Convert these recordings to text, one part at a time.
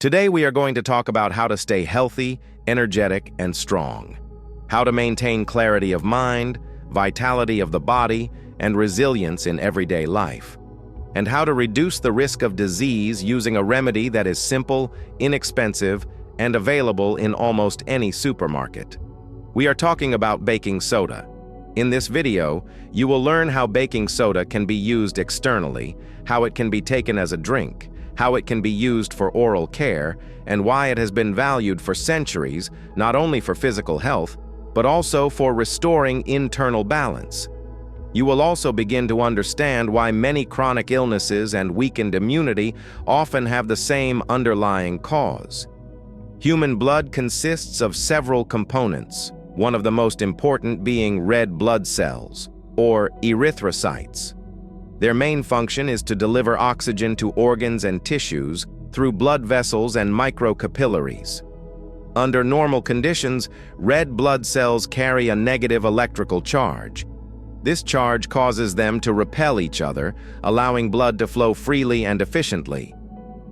Today we are going to talk about how to stay healthy, energetic, and strong. How to maintain clarity of mind, vitality of the body, and resilience in everyday life. And how to reduce the risk of disease using a remedy that is simple, inexpensive, and available in almost any supermarket. We are talking about baking soda. In this video, you will learn how baking soda can be used externally, how it can be taken as a drink, how it can be used for oral care, and why it has been valued for centuries, not only for physical health, but also for restoring internal balance. You will also begin to understand why many chronic illnesses and weakened immunity often have the same underlying cause. Human blood consists of several components, one of the most important being red blood cells, or erythrocytes. Their main function is to deliver oxygen to organs and tissues through blood vessels and microcapillaries. Under normal conditions, red blood cells carry a negative electrical charge. This charge causes them to repel each other, allowing blood to flow freely and efficiently.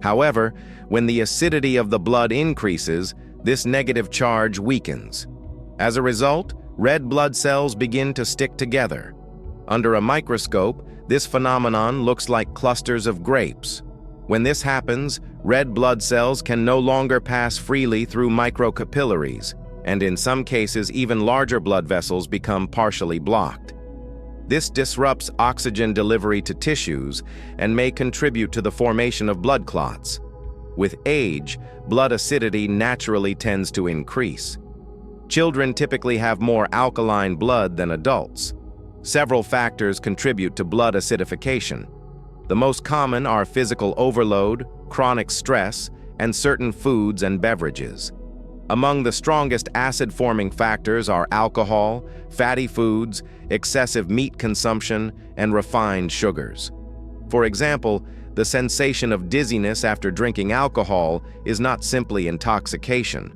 However, when the acidity of the blood increases, this negative charge weakens. As a result, red blood cells begin to stick together. Under a microscope, this phenomenon looks like clusters of grapes. When this happens, red blood cells can no longer pass freely through microcapillaries, and in some cases even larger blood vessels become partially blocked. This disrupts oxygen delivery to tissues and may contribute to the formation of blood clots. With age, blood acidity naturally tends to increase. Children typically have more alkaline blood than adults. Several factors contribute to blood acidification. The most common are physical overload, chronic stress, and certain foods and beverages. Among the strongest acid-forming factors are alcohol, fatty foods, excessive meat consumption, and refined sugars. For example, the sensation of dizziness after drinking alcohol is not simply intoxication.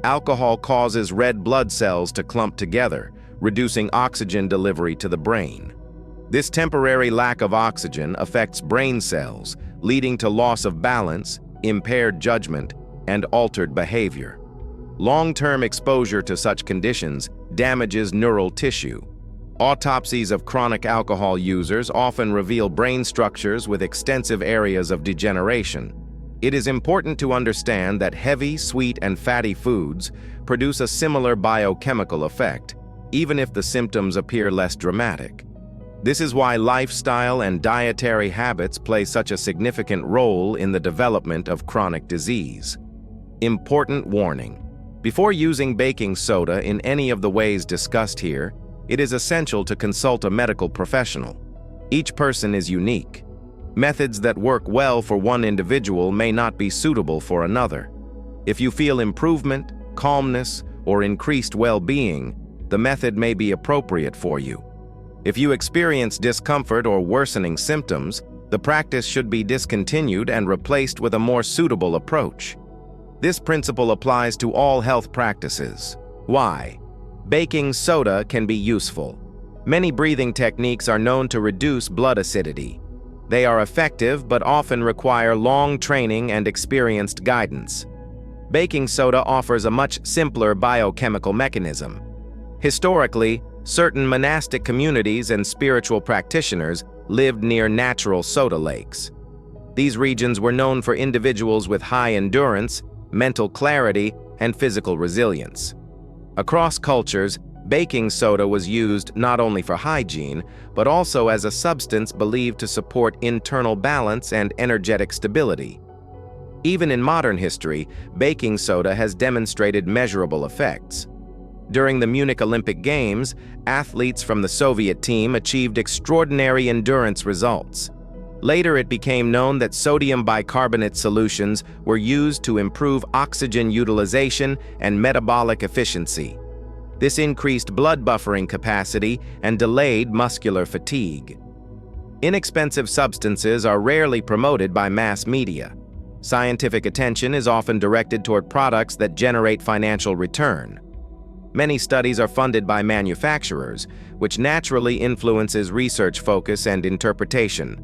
Alcohol causes red blood cells to clump together, reducing oxygen delivery to the brain. This temporary lack of oxygen affects brain cells, leading to loss of balance, impaired judgment, and altered behavior. Long-term exposure to such conditions damages neural tissue. Autopsies of chronic alcohol users often reveal brain structures with extensive areas of degeneration. It is important to understand that heavy, sweet, and fatty foods produce a similar biochemical effect, even if the symptoms appear less dramatic. This is why lifestyle and dietary habits play such a significant role in the development of chronic disease. Important warning: before using baking soda in any of the ways discussed here, it is essential to consult a medical professional. Each person is unique. Methods that work well for one individual may not be suitable for another. If you feel improvement, calmness, or increased well-being, the method may be appropriate for you. If you experience discomfort or worsening symptoms, the practice should be discontinued and replaced with a more suitable approach. This principle applies to all health practices. Why? Baking soda can be useful. Many breathing techniques are known to reduce blood acidity. They are effective but often require long training and experienced guidance. Baking soda offers a much simpler biochemical mechanism. Historically, certain monastic communities and spiritual practitioners lived near natural soda lakes. These regions were known for individuals with high endurance, mental clarity, and physical resilience. Across cultures, baking soda was used not only for hygiene, but also as a substance believed to support internal balance and energetic stability. Even in modern history, baking soda has demonstrated measurable effects. During the Munich Olympic Games, athletes from the Soviet team achieved extraordinary endurance results. Later, it became known that sodium bicarbonate solutions were used to improve oxygen utilization and metabolic efficiency. This increased blood buffering capacity and delayed muscular fatigue. Inexpensive substances are rarely promoted by mass media. Scientific attention is often directed toward products that generate financial return. Many studies are funded by manufacturers, which naturally influences research focus and interpretation.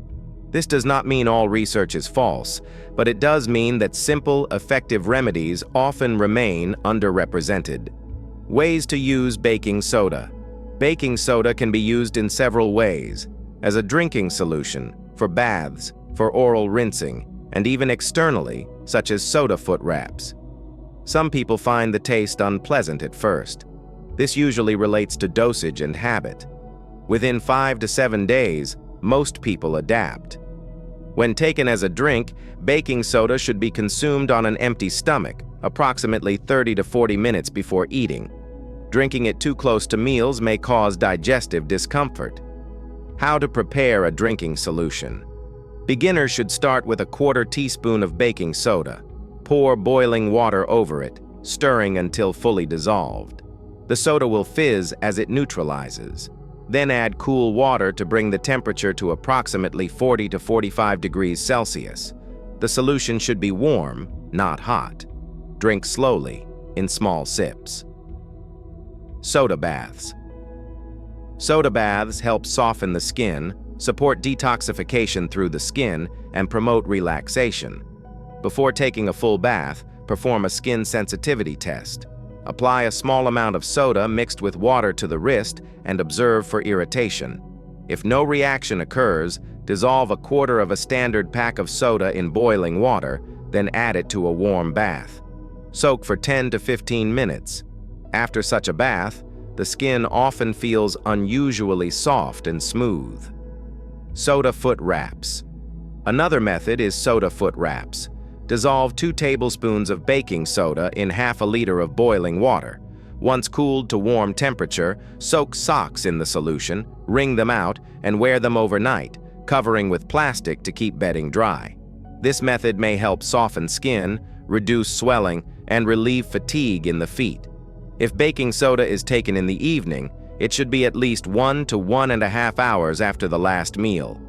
This does not mean all research is false, but it does mean that simple, effective remedies often remain underrepresented. Ways to use baking soda. Baking soda can be used in several ways: as a drinking solution, for baths, for oral rinsing, and even externally, such as soda foot wraps. Some people find the taste unpleasant at first. This usually relates to dosage and habit. Within 5 to 7 days, most people adapt. When taken as a drink, baking soda should be consumed on an empty stomach, approximately 30 to 40 minutes before eating. Drinking it too close to meals may cause digestive discomfort. How to prepare a drinking solution. Beginners should start with a 1/4 teaspoon of baking soda. Pour boiling water over it, stirring until fully dissolved. The soda will fizz as it neutralizes. Then add cool water to bring the temperature to approximately 40 to 45 degrees Celsius. The solution should be warm, not hot. Drink slowly, in small sips. Soda baths. Soda baths help soften the skin, support detoxification through the skin, and promote relaxation. Before taking a full bath, perform a skin sensitivity test. Apply a small amount of soda mixed with water to the wrist and observe for irritation. If no reaction occurs, dissolve a 1/4 of a standard pack of soda in boiling water, then add it to a warm bath. Soak for 10 to 15 minutes. After such a bath, the skin often feels unusually soft and smooth. Soda foot wraps. Another method is soda foot wraps. Dissolve 2 tablespoons of baking soda in half a liter of boiling water. Once cooled to warm temperature, soak socks in the solution, wring them out, and wear them overnight, covering with plastic to keep bedding dry. This method may help soften skin, reduce swelling, and relieve fatigue in the feet. If baking soda is taken in the evening, it should be at least 1 to 1.5 hours after the last meal.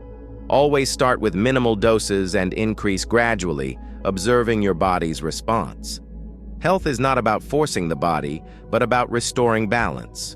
Always start with minimal doses and increase gradually, observing your body's response. Health is not about forcing the body, but about restoring balance.